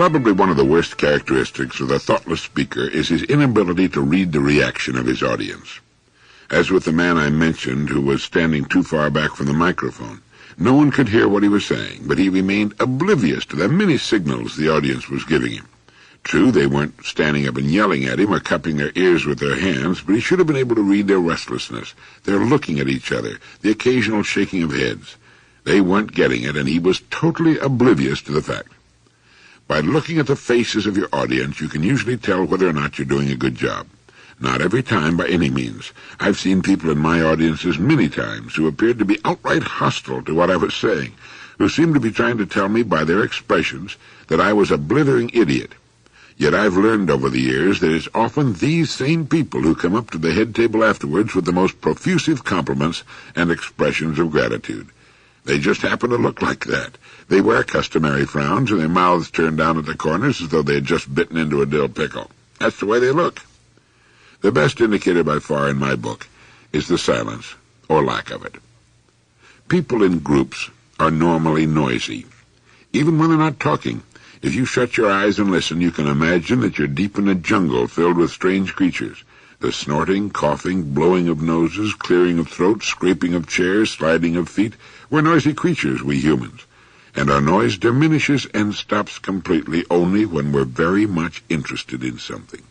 Probably one of the worst characteristics of the thoughtless speaker is his inability to read the reaction of his audience. As with the man I mentioned who was standing too far back from the microphone, no one could hear what he was saying, but he remained oblivious to the many signals the audience was giving him. True, they weren't standing up and yelling at him or cupping their ears with their hands, but he should have been able to read their restlessness, their looking at each other, the occasional shaking of heads. They weren't getting it, and he was totally oblivious to the fact. By looking at the faces of your audience, you can usually tell whether or not you're doing a good job. Not every time, by any means. I've seen people in my audiences many times who appeared to be outright hostile to what I was saying, who seemed to be trying to tell me by their expressions that I was a blithering idiot. Yet I've learned over the years that it's often these same people who come up to the head table afterwards with the most profusive compliments and expressions of gratitude. They just happen to look like that. They wear customary frowns and their mouths turned down at the corners as though they had just bitten into a dill pickle. That's the way they look. The best indicator by far in my book is the silence, or lack of it. People in groups are normally noisy. Even when they're not talking, if you shut your eyes and listen, you can imagine that you're deep in a jungle filled with strange creatures. The snorting, coughing, blowing of noses, clearing of throats, scraping of chairs, sliding of feet. We're noisy creatures, we humans. And our noise diminishes and stops completely only when we're very much interested in something.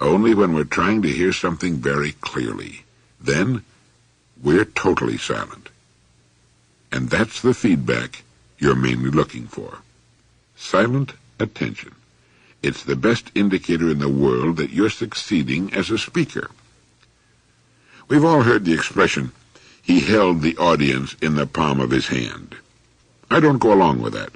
Only when we're trying to hear something very clearly. Then, we're totally silent. And that's the feedback you're mainly looking for. Silent attention. It's the best indicator in the world that you're succeeding as a speaker. We've all heard the expression, he held the audience in the palm of his hand. I don't go along with that.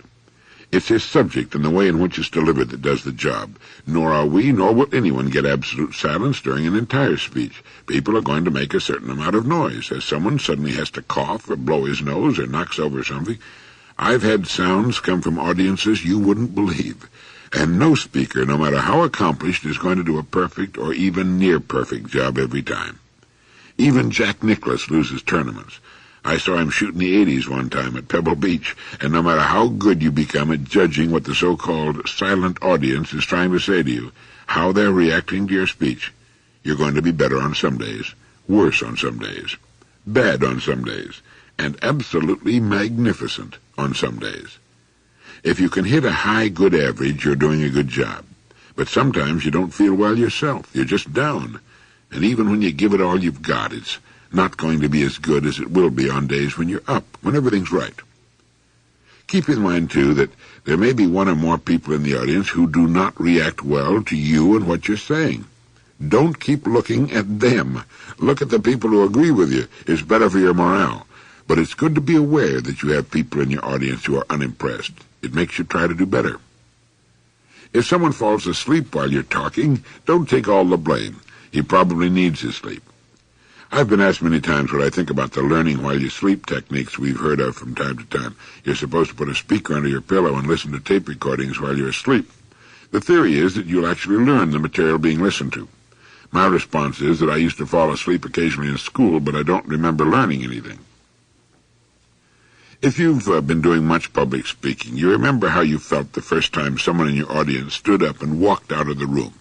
It's his subject and the way in which it's delivered that does the job. Nor are we, nor will anyone get absolute silence during an entire speech. People are going to make a certain amount of noise, as someone suddenly has to cough or blow his nose or knocks over something. I've had sounds come from audiences you wouldn't believe, and no speaker, no matter how accomplished, is going to do a perfect or even near-perfect job every time. Even Jack Nicklaus loses tournaments. I saw him shoot in the 80s one time at Pebble Beach, and no matter how good you become at judging what the so-called silent audience is trying to say to you, how they're reacting to your speech, you're going to be better on some days, worse on some days, bad on some days, and absolutely magnificent on some days. If you can hit a high good average, you're doing a good job. But sometimes you don't feel well yourself. You're just down. And even when you give it all you've got, it's not going to be as good as it will be on days when you're up, when everything's right. Keep in mind, too, that there may be one or more people in the audience who do not react well to you and what you're saying. Don't keep looking at them. Look at the people who agree with you. It's better for your morale. But it's good to be aware that you have people in your audience who are unimpressed. It makes you try to do better. If someone falls asleep while you're talking, don't take all the blame. He probably needs his sleep. I've been asked many times what I think about the learning while you sleep techniques we've heard of from time to time. You're supposed to put a speaker under your pillow and listen to tape recordings while you're asleep. The theory is that you'll actually learn the material being listened to. My response is that I used to fall asleep occasionally in school, but I don't remember learning anything. If you've been doing much public speaking, you remember how you felt the first time someone in your audience stood up and walked out of the room.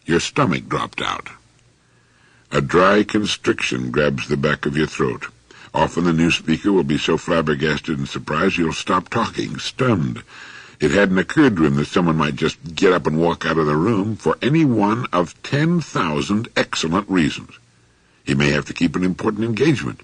Your stomach dropped out. A dry constriction grabs the back of your throat. Often the new speaker will be so flabbergasted and surprised you'll stop talking, stunned. It hadn't occurred to him that someone might just get up and walk out of the room for any one of 10,000 excellent reasons. He may have to keep an important engagement.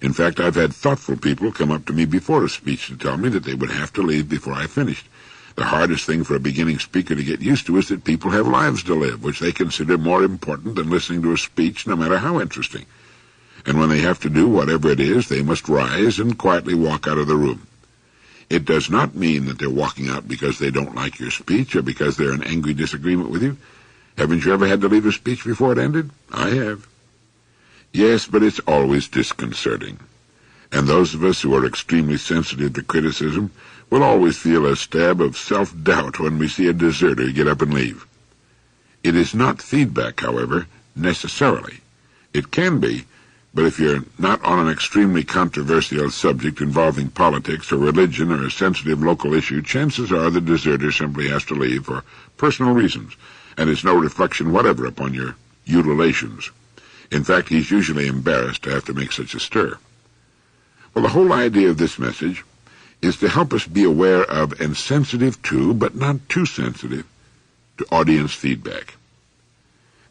In fact, I've had thoughtful people come up to me before a speech to tell me that they would have to leave before I finished. The hardest thing for a beginning speaker to get used to is that people have lives to live, which they consider more important than listening to a speech, no matter how interesting. And when they have to do whatever it is, they must rise and quietly walk out of the room. It does not mean that they're walking out because they don't like your speech or because they're in angry disagreement with you. Haven't you ever had to leave a speech before it ended? I have. Yes, but it's always disconcerting. And those of us who are extremely sensitive to criticism will always feel a stab of self-doubt when we see a deserter get up and leave. It is not feedback, however, necessarily. It can be, But if you're not on an extremely controversial subject involving politics or religion or a sensitive local issue, chances are the deserter simply has to leave for personal reasons, and it's no reflection whatever upon your ululations. In fact, he's usually embarrassed to have to make such a stir. Well, the whole idea of this message is to help us be aware of and sensitive to, but not too sensitive, to audience feedback.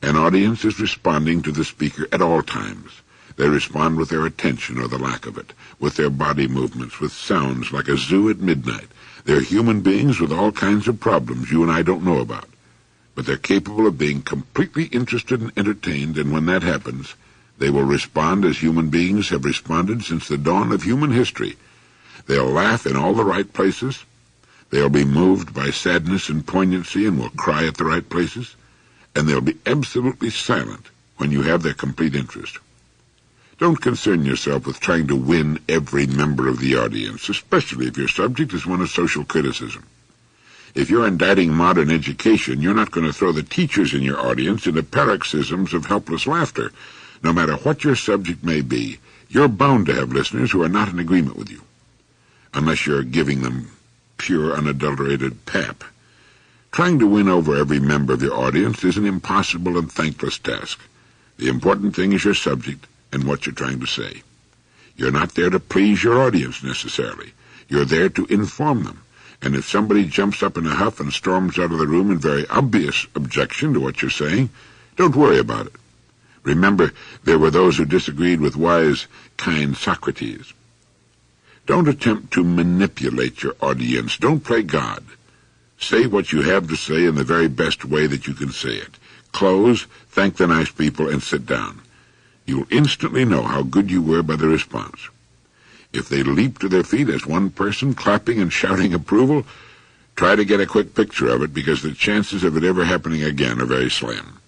An audience is responding to the speaker at all times. They respond with their attention or the lack of it, with their body movements, with sounds like a zoo at midnight. They're human beings with all kinds of problems you and I don't know about. But they're capable of being completely interested and entertained, and when that happens, they will respond as human beings have responded since the dawn of human history. They'll laugh in all the right places. They'll be moved by sadness and poignancy and will cry at the right places. And they'll be absolutely silent when you have their complete interest. Don't concern yourself with trying to win every member of the audience, especially if your subject is one of social criticism. If you're indicting modern education, you're not going to throw the teachers in your audience into paroxysms of helpless laughter. No matter what your subject may be, you're bound to have listeners who are not in agreement with you, unless you're giving them pure, unadulterated pap. Trying to win over every member of your audience is an impossible and thankless task. The important thing is your subject and what you're trying to say. You're not there to please your audience necessarily. You're there to inform them. And if somebody jumps up in a huff and storms out of the room in very obvious objection to what you're saying, don't worry about it. Remember, there were those who disagreed with wise, kind Socrates. Don't attempt to manipulate your audience. Don't play God. Say what you have to say in the very best way that you can say it. Close, thank the nice people, and sit down. You'll instantly know how good you were by the response. If they leap to their feet as one person, clapping and shouting approval, try to get a quick picture of it, because the chances of it ever happening again are very slim.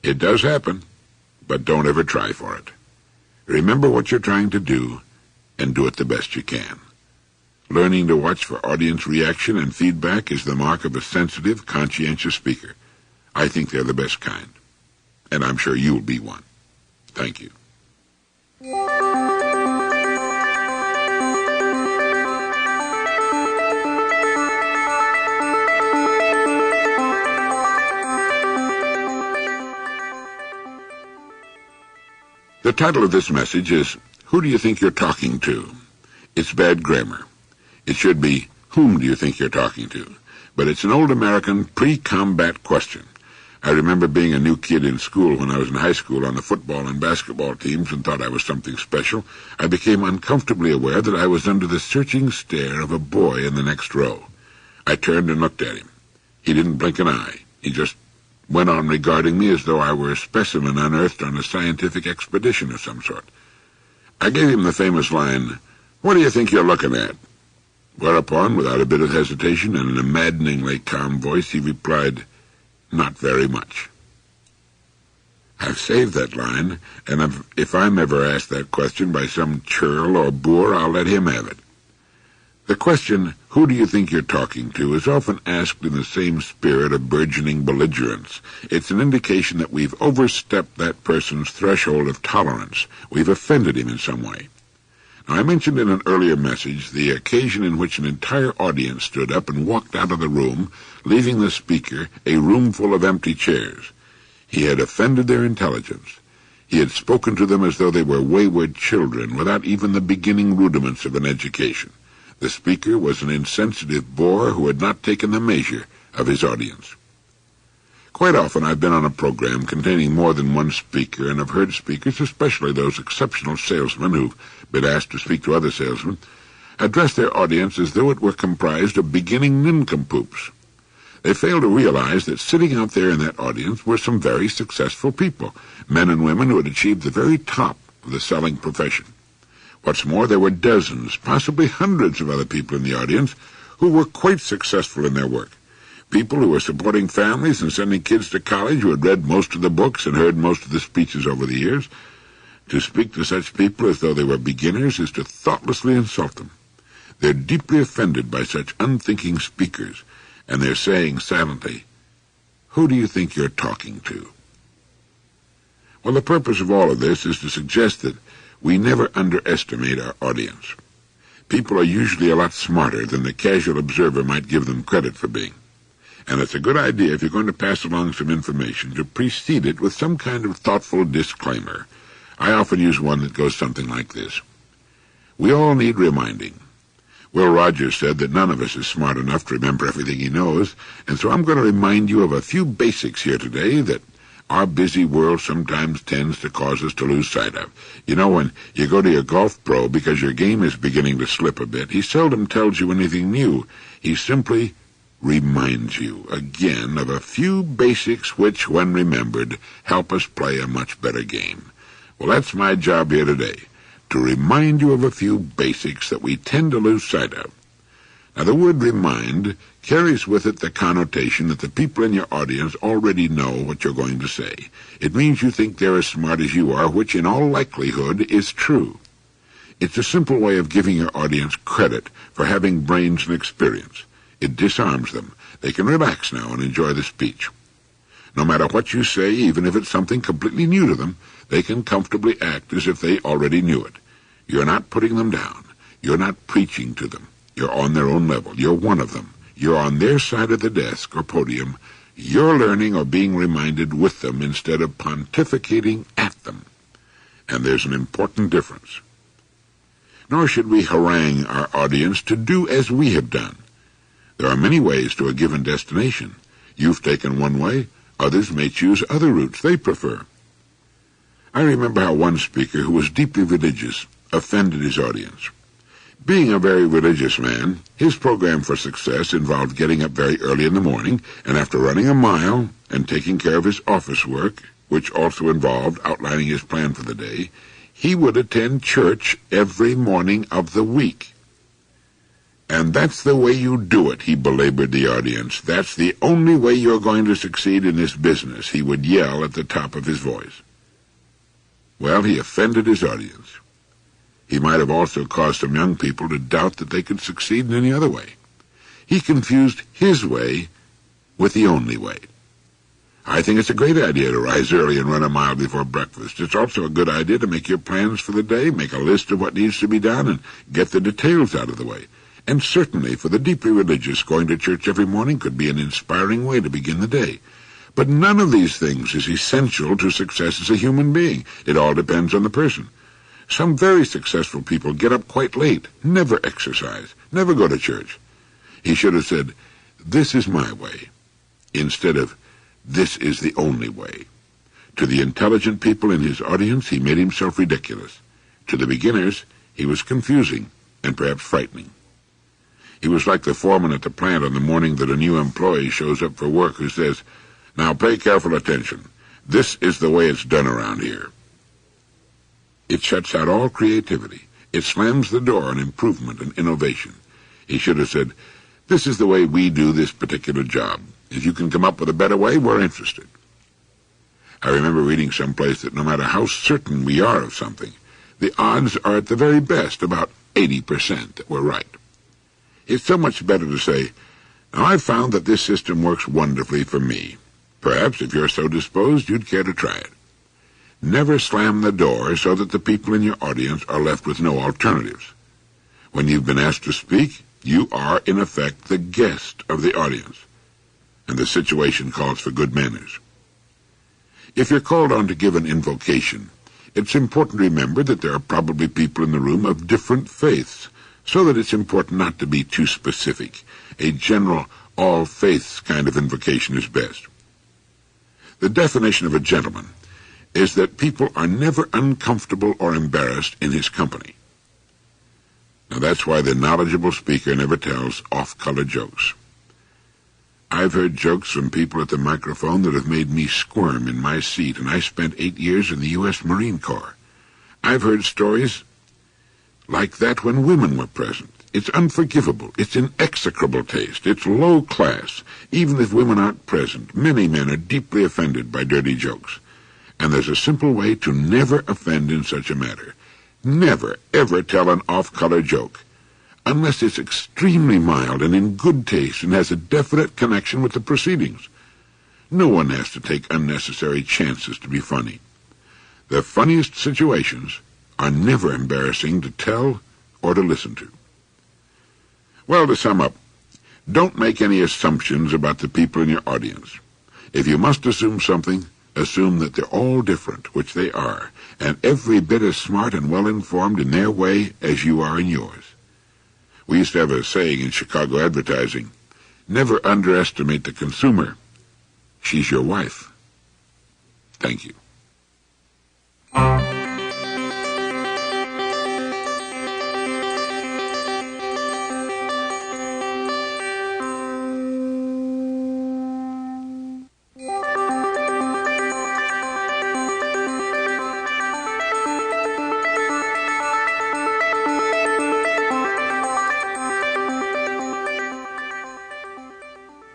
It does happen, but don't ever try for it. Remember what you're trying to do, and do it the best you can. Learning to watch for audience reaction and feedback is the mark of a sensitive, conscientious speaker. I think they're the best kind, and I'm sure you'll be one. Thank you. The title of this message is, Who Do You Think You're Talking To? It's bad grammar. It should be, Whom do you think you're talking to? But it's an old American pre-combat question. I remember being a new kid in school when I was in high school on the football and basketball teams and thought I was something special. I became uncomfortably aware that I was under the searching stare of a boy in the next row. I turned and looked at him. He didn't blink an eye. He just went on regarding me as though I were a specimen unearthed on a scientific expedition of some sort. I gave him the famous line, "What do you think you're looking at?" Whereupon, without a bit of hesitation and in a maddeningly calm voice, he replied, "Not very much." I've saved that line, and if I'm ever asked that question by some churl or boor, I'll let him have it. The question, who do you think you're talking to, is often asked in the same spirit of burgeoning belligerence. It's an indication that we've overstepped that person's threshold of tolerance. We've offended him in some way. Now, I mentioned in an earlier message the occasion in which an entire audience stood up and walked out of the room, leaving the speaker a room full of empty chairs. He had offended their intelligence. He had spoken to them as though they were wayward children, without even the beginning rudiments of an education. The speaker was an insensitive bore who had not taken the measure of his audience. Quite often I've been on a program containing more than one speaker, and have heard speakers, especially those exceptional salesmen who've been asked to speak to other salesmen, address their audience as though it were comprised of beginning nincompoops. They fail to realize that sitting out there in that audience were some very successful people, men and women who had achieved the very top of the selling profession. What's more, there were dozens, possibly hundreds of other people in the audience who were quite successful in their work. People who were supporting families and sending kids to college, who had read most of the books and heard most of the speeches over the years. To speak to such people as though they were beginners is to thoughtlessly insult them. They're deeply offended by such unthinking speakers, and they're saying silently, "Who do you think you're talking to?" Well, the purpose of all of this is to suggest that We never underestimate our audience. People are usually a lot smarter than the casual observer might give them credit for being. And it's a good idea, if you're going to pass along some information, to precede it with some kind of thoughtful disclaimer. I often use one that goes something like this. We all need reminding. Will Rogers said that none of us is smart enough to remember everything he knows, and so I'm going to remind you of a few basics here today that our busy world sometimes tends to cause us to lose sight of. You know, when you go to your golf pro because your game is beginning to slip a bit, he seldom tells you anything new. He simply reminds you again of a few basics which, when remembered, help us play a much better game. Well, that's my job here today, to remind you of a few basics that we tend to lose sight of. Now, the word remind carries with it the connotation that the people in your audience already know what you're going to say. It means you think they're as smart as you are, which in all likelihood is true. It's a simple way of giving your audience credit for having brains and experience. It disarms them. They can relax now and enjoy the speech. No matter what you say, even if it's something completely new to them, they can comfortably act as if they already knew it. You're not putting them down. You're not preaching to them. You're on their own level. You're one of them. You're on their side of the desk or podium. You're learning or being reminded with them instead of pontificating at them. And there's an important difference. Nor should we harangue our audience to do as we have done. There are many ways to a given destination. You've taken one way. Others may choose other routes they prefer. I remember how one speaker who was deeply religious offended his audience. Being a very religious man, his program for success involved getting up very early in the morning, and after running a mile and taking care of his office work, which also involved outlining his plan for the day, he would attend church every morning of the week. And that's the way you do it, he belabored the audience. That's the only way you're going to succeed in this business, he would yell at the top of his voice. Well, he offended his audience. He might have also caused some young people to doubt that they could succeed in any other way. He confused his way with the only way. I think it's a great idea to rise early and run a mile before breakfast. It's also a good idea to make your plans for the day, make a list of what needs to be done, and get the details out of the way. And certainly, for the deeply religious, going to church every morning could be an inspiring way to begin the day. But none of these things is essential to success as a human being. It all depends on the person. Some very successful people get up quite late, never exercise, never go to church. He should have said, "This is my way," instead of, "This is the only way." To the intelligent people in his audience, he made himself ridiculous. To the beginners, he was confusing and perhaps frightening. He was like the foreman at the plant on the morning that a new employee shows up for work who says, "Now pay careful attention. This is the way it's done around here." It shuts out all creativity. It slams the door on improvement and innovation. He should have said, "This is the way we do this particular job. If you can come up with a better way, we're interested." I remember reading someplace that no matter how certain we are of something, the odds are at the very best about 80% that we're right. It's so much better to say, "Now I've found that this system works wonderfully for me. Perhaps, if you're so disposed, you'd care to try it." Never slam the door so that the people in your audience are left with no alternatives. When you've been asked to speak, you are, in effect, the guest of the audience, and the situation calls for good manners. If you're called on to give an invocation, it's important to remember that there are probably people in the room of different faiths, so that it's important not to be too specific. A general, all faiths kind of invocation is best. The definition of a gentleman is that people are never uncomfortable or embarrassed in his company. Now that's why the knowledgeable speaker never tells off-color jokes. I've heard jokes from people at the microphone that have made me squirm in my seat, and I spent 8 years in the U.S. Marine Corps. I've heard stories like that when women were present. It's unforgivable. It's in execrable taste. It's low class. Even if women aren't present, many men are deeply offended by dirty jokes. And there's a simple way to never offend in such a matter. Never, ever tell an off-color joke, unless it's extremely mild and in good taste and has a definite connection with the proceedings. No one has to take unnecessary chances to be funny. The funniest situations are never embarrassing to tell or to listen to. Well, to sum up, don't make any assumptions about the people in your audience. If you must assume something, assume that they're all different, which they are, and every bit as smart and well-informed in their way as you are in yours. We used to have a saying in Chicago advertising, never underestimate the consumer. She's your wife. Thank you.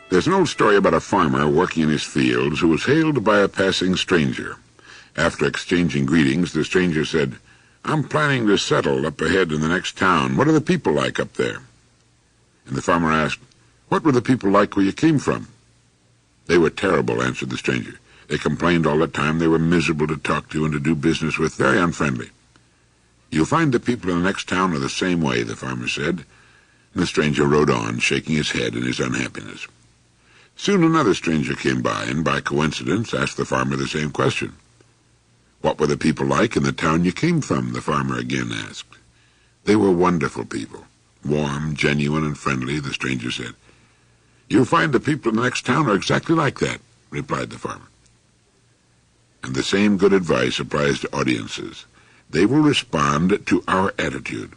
There's an old story about a farmer working in his fields who was hailed by a passing stranger. After exchanging greetings, the stranger said, "I'm planning to settle up ahead in the next town. What are the people like up there?" And the farmer asked, "What were the people like where you came from?" "They were terrible," answered the stranger. "They complained all the time. They were miserable to talk to and to do business with, very unfriendly." "You'll find the people in the next town are the same way," the farmer said. And the stranger rode on, shaking his head in his unhappiness. Soon another stranger came by, and by coincidence asked the farmer the same question. "What were the people like in the town you came from?" the farmer again asked. "They were wonderful people, warm, genuine, and friendly," the stranger said. "You'll find the people in the next town are exactly like that," replied the farmer. And the same good advice applies to audiences. They will respond to our attitude.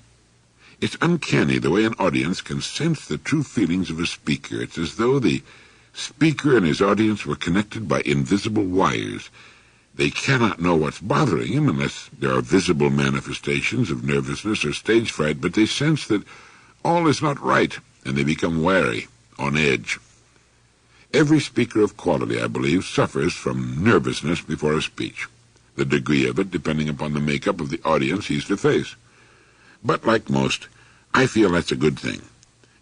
It's uncanny the way an audience can sense the true feelings of a speaker. It's as though the speaker and his audience were connected by invisible wires. They cannot know what's bothering him unless there are visible manifestations of nervousness or stage fright, but they sense that all is not right, and they become wary, on edge. Every speaker of quality, I believe, suffers from nervousness before a speech, the degree of it depending upon the makeup of the audience he's to face. But like most, I feel that's a good thing.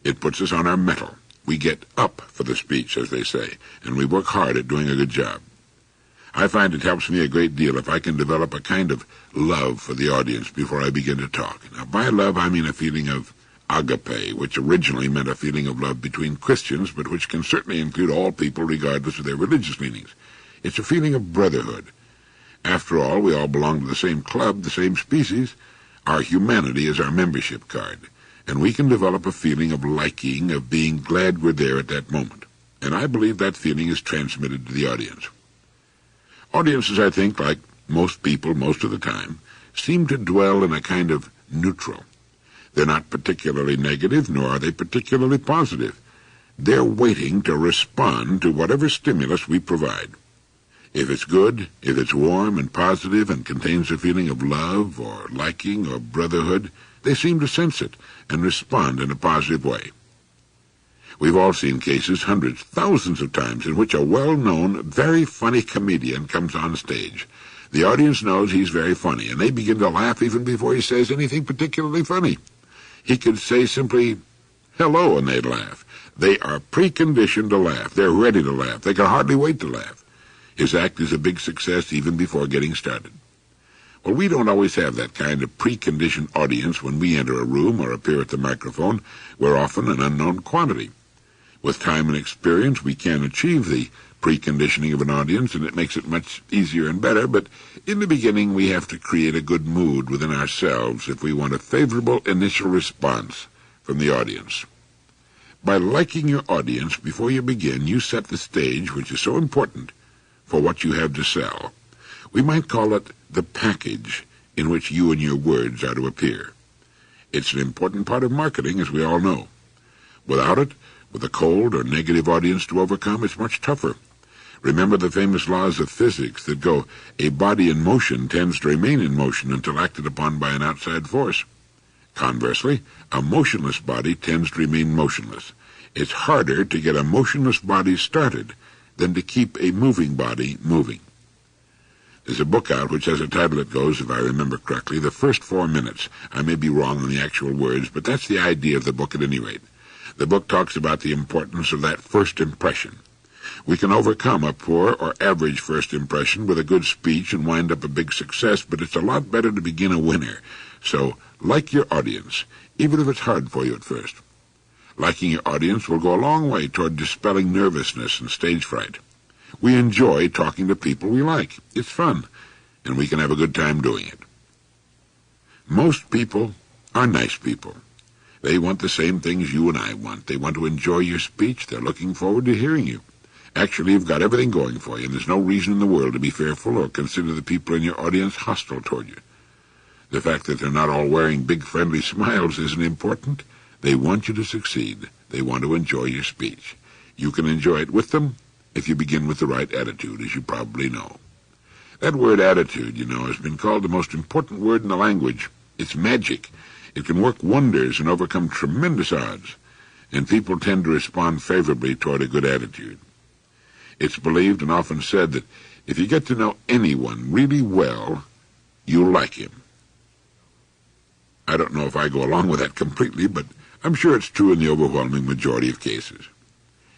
It puts us on our mettle. We get up for the speech, as they say, and we work hard at doing a good job. I find it helps me a great deal if I can develop a kind of love for the audience before I begin to talk. Now, by love, I mean a feeling of agape, which originally meant a feeling of love between Christians, but which can certainly include all people regardless of their religious leanings. It's a feeling of brotherhood. After all, we all belong to the same club, the same species. Our humanity is our membership card, and we can develop a feeling of liking, of being glad we're there at that moment. And I believe that feeling is transmitted to the audience. Audiences, I think, like most people most of the time, seem to dwell in a kind of neutral. They're not particularly negative, nor are they particularly positive. They're waiting to respond to whatever stimulus we provide. If it's good, if it's warm and positive and contains a feeling of love or liking or brotherhood, they seem to sense it and respond in a positive way. We've all seen cases, hundreds, thousands of times, in which a well-known, very funny comedian comes on stage. The audience knows he's very funny, and they begin to laugh even before he says anything particularly funny. He could say simply, "Hello," and they'd laugh. They are preconditioned to laugh. They're ready to laugh. They can hardly wait to laugh. His act is a big success even before getting started. Well, we don't always have that kind of preconditioned audience when we enter a room or appear at the microphone. We're often an unknown quantity. With time and experience, we can achieve the preconditioning of an audience, and it makes it much easier and better, but in the beginning we have to create a good mood within ourselves if we want a favorable initial response from the audience. By liking your audience before you begin, you set the stage, which is so important, for what you have to sell. We might call it the package in which you and your words are to appear. It's an important part of marketing, as we all know. Without it, with a cold or negative audience to overcome, it's much tougher. Remember the famous laws of physics that go, a body in motion tends to remain in motion until acted upon by an outside force. Conversely, a motionless body tends to remain motionless. It's harder to get a motionless body started than to keep a moving body moving. There's a book out which has a title that goes, if I remember correctly, The First 4 Minutes. I may be wrong on the actual words, but that's the idea of the book at any rate. The book talks about the importance of that first impression. We can overcome a poor or average first impression with a good speech and wind up a big success, but it's a lot better to begin a winner. So, like your audience, even if it's hard for you at first. Liking your audience will go a long way toward dispelling nervousness and stage fright. We enjoy talking to people we like. It's fun, and we can have a good time doing it. Most people are nice people. They want the same things you and I want. They want to enjoy your speech. They're looking forward to hearing you. Actually, you've got everything going for you, and there's no reason in the world to be fearful or consider the people in your audience hostile toward you. The fact that they're not all wearing big friendly smiles isn't important. They want you to succeed. They want to enjoy your speech. You can enjoy it with them if you begin with the right attitude, as you probably know. That word attitude, has been called the most important word in the language. It's magic. It can work wonders and overcome tremendous odds, and people tend to respond favorably toward a good attitude. It's believed and often said that if you get to know anyone really well, you'll like him. I don't know if I go along with that completely, but I'm sure it's true in the overwhelming majority of cases.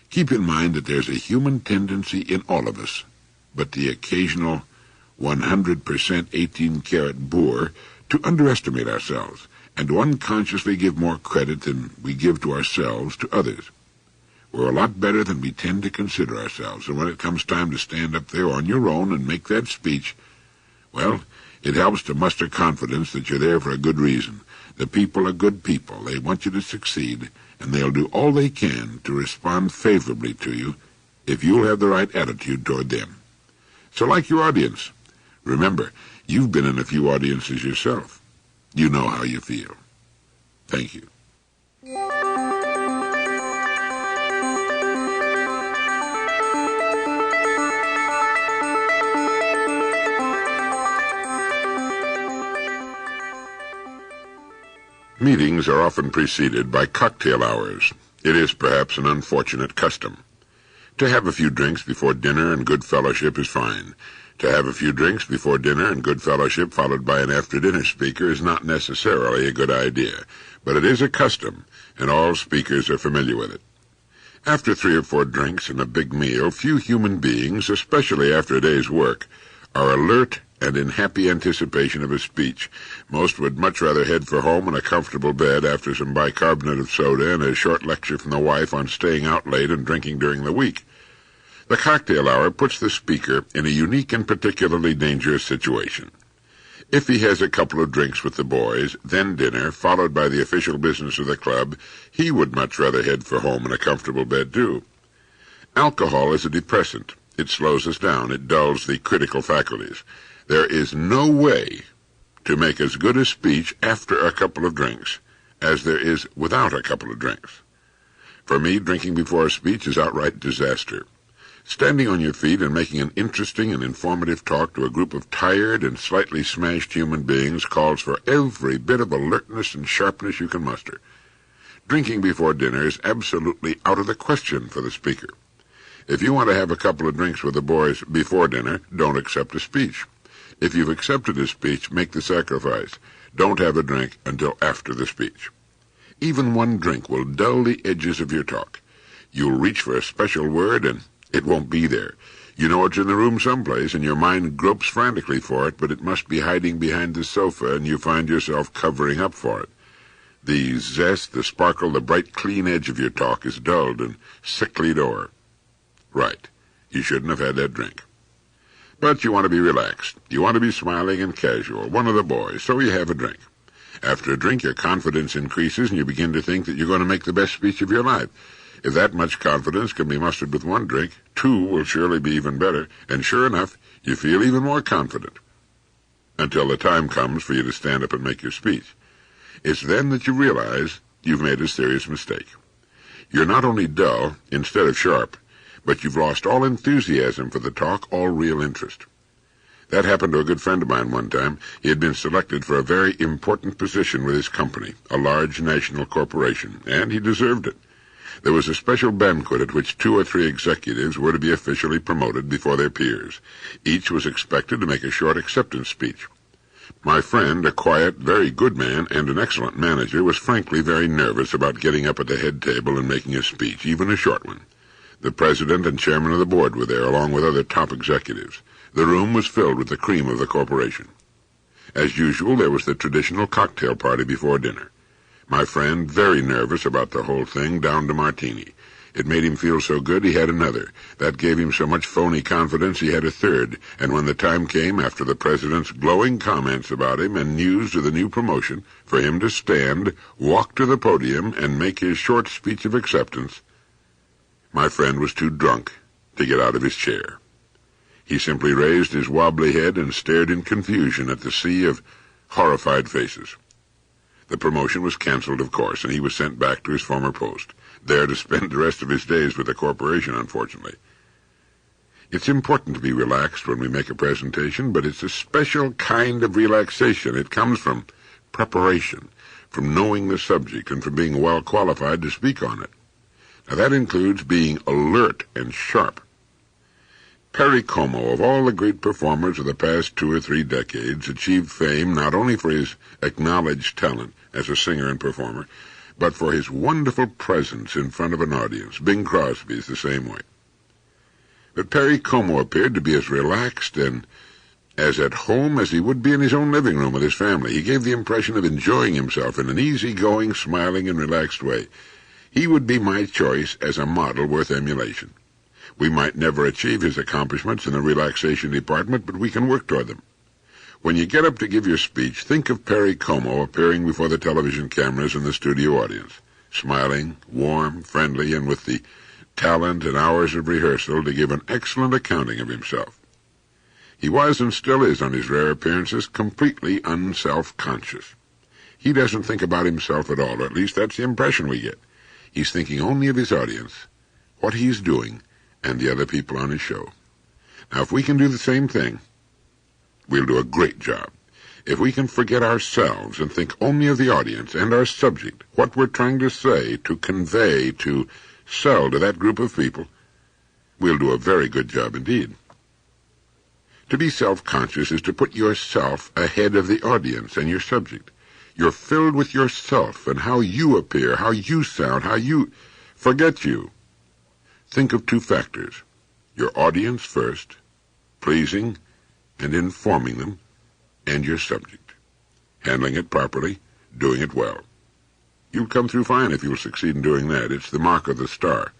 Keep in mind that there's a human tendency in all of us, but the occasional 100% 18-karat boor, to underestimate ourselves and to unconsciously give more credit than we give to ourselves to others. We're a lot better than we tend to consider ourselves, and when it comes time to stand up there on your own and make that speech, well, it helps to muster confidence that you're there for a good reason. The people are good people. They want you to succeed, and they'll do all they can to respond favorably to you if you'll have the right attitude toward them. So like your audience, remember, you've been in a few audiences yourself. You know how you feel. Thank you. Meetings are often preceded by cocktail hours. It is perhaps an unfortunate custom. To have a few drinks before dinner and good fellowship is fine. To have a few drinks before dinner and good fellowship followed by an after-dinner speaker is not necessarily a good idea, but it is a custom, and all speakers are familiar with it. After 3 or 4 drinks and a big meal, few human beings, especially after a day's work, are alert and in happy anticipation of a speech. Most would much rather head for home in a comfortable bed after some bicarbonate of soda and a short lecture from the wife on staying out late and drinking during the week. The cocktail hour puts the speaker in a unique and particularly dangerous situation. If he has a couple of drinks with the boys, then dinner, followed by the official business of the club, he would much rather head for home in a comfortable bed too. Alcohol is a depressant. It slows us down. It dulls the critical faculties. There is no way to make as good a speech after a couple of drinks as there is without a couple of drinks. For me, drinking before a speech is outright disaster. Standing on your feet and making an interesting and informative talk to a group of tired and slightly smashed human beings calls for every bit of alertness and sharpness you can muster. Drinking before dinner is absolutely out of the question for the speaker. If you want to have a couple of drinks with the boys before dinner, don't accept a speech. If you've accepted a speech, make the sacrifice. Don't have a drink until after the speech. Even one drink will dull the edges of your talk. You'll reach for a special word, and it won't be there. You know it's in the room someplace, and your mind gropes frantically for it, but it must be hiding behind the sofa, and you find yourself covering up for it. The zest, the sparkle, the bright, clean edge of your talk is dulled and sicklied o'er. Right. You shouldn't have had that drink. But you want to be relaxed. You want to be smiling and casual, one of the boys, so you have a drink. After a drink, your confidence increases, and you begin to think that you're going to make the best speech of your life. If that much confidence can be mustered with one drink, 2 will surely be even better, and sure enough, you feel even more confident. Until the time comes for you to stand up and make your speech. It's then that you realize you've made a serious mistake. You're not only dull, instead of sharp, but you've lost all enthusiasm for the talk, all real interest. That happened to a good friend of mine one time. He had been selected for a very important position with his company, a large national corporation, and he deserved it. There was a special banquet at which 2 or 3 executives were to be officially promoted before their peers. Each was expected to make a short acceptance speech. My friend, a quiet, very good man and an excellent manager, was frankly very nervous about getting up at the head table and making a speech, even a short one. The president and chairman of the board were there, along with other top executives. The room was filled with the cream of the corporation. As usual, there was the traditional cocktail party before dinner. My friend, very nervous about the whole thing, downed a martini. It made him feel so good he had another. That gave him so much phony confidence he had a third. And when the time came, after the president's glowing comments about him and news of the new promotion, for him to stand, walk to the podium, and make his short speech of acceptance, my friend was too drunk to get out of his chair. He simply raised his wobbly head and stared in confusion at the sea of horrified faces. The promotion was canceled, of course, and he was sent back to his former post, there to spend the rest of his days with the corporation, unfortunately. It's important to be relaxed when we make a presentation, but it's a special kind of relaxation. It comes from preparation, from knowing the subject, and from being well qualified to speak on it. Now, that includes being alert and sharp. Perry Como, of all the great performers of the past 2 or 3 decades, achieved fame not only for his acknowledged talent as a singer and performer, but for his wonderful presence in front of an audience. Bing Crosby is the same way. But Perry Como appeared to be as relaxed and as at home as he would be in his own living room with his family. He gave the impression of enjoying himself in an easy-going, smiling, and relaxed way. He would be my choice as a model worth emulation. We might never achieve his accomplishments in the relaxation department, but we can work toward them. When you get up to give your speech, think of Perry Como appearing before the television cameras and the studio audience, smiling, warm, friendly, and with the talent and hours of rehearsal to give an excellent accounting of himself. He was and still is, on his rare appearances, completely unself-conscious. He doesn't think about himself at all, or at least that's the impression we get. He's thinking only of his audience, what he's doing, and the other people on his show. Now, if we can do the same thing, we'll do a great job. If we can forget ourselves and think only of the audience and our subject, what we're trying to say, to convey, to sell to that group of people, we'll do a very good job indeed. To be self-conscious is to put yourself ahead of the audience and your subject. You're filled with yourself and how you appear, how you sound, how you forget you. Think of 2 factors, your audience first, pleasing and informing them, and your subject, handling it properly, doing it well. You'll come through fine if you'll succeed in doing that. It's the mark of the star.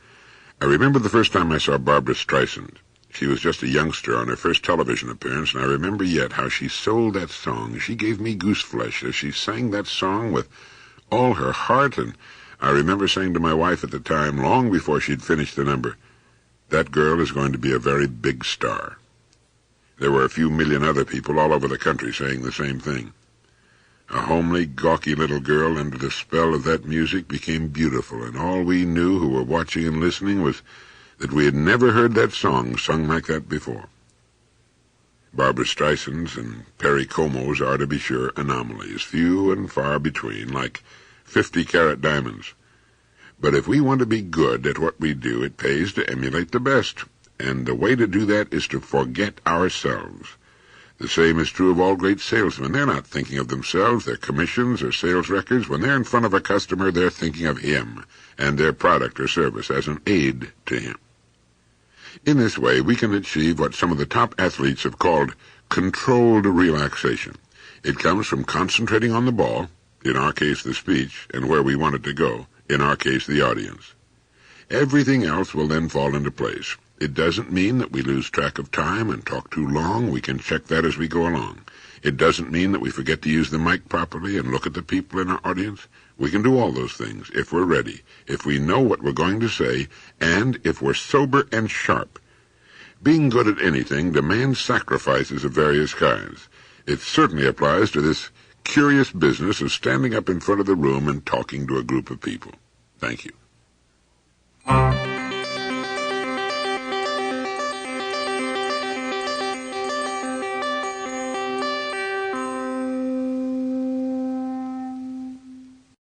I remember the first time I saw Barbra Streisand. She was just a youngster on her first television appearance, and I remember yet how she sold that song. She gave me gooseflesh as she sang that song with all her heart, and I remember saying to my wife at the time, long before she'd finished the number, that girl is going to be a very big star. There were a few million other people all over the country saying the same thing. A homely, gawky little girl under the spell of that music became beautiful, and all we knew who were watching and listening was that we had never heard that song sung like that before. Barbra Streisand's and Perry Como's are, to be sure, anomalies, few and far between, like 50-carat diamonds. But if we want to be good at what we do, it pays to emulate the best, and the way to do that is to forget ourselves. The same is true of all great salesmen. They're not thinking of themselves, their commissions, or sales records. When they're in front of a customer, they're thinking of him and their product or service as an aid to him. In this way, we can achieve what some of the top athletes have called controlled relaxation. It comes from concentrating on the ball, in our case the speech, and where we want it to go, in our case the audience. Everything else will then fall into place. It doesn't mean that we lose track of time and talk too long. We can check that as we go along. It doesn't mean that we forget to use the mic properly and look at the people in our audience. We can do all those things if we're ready, if we know what we're going to say, and if we're sober and sharp. Being good at anything demands sacrifices of various kinds. It certainly applies to this curious business of standing up in front of the room and talking to a group of people. Thank you.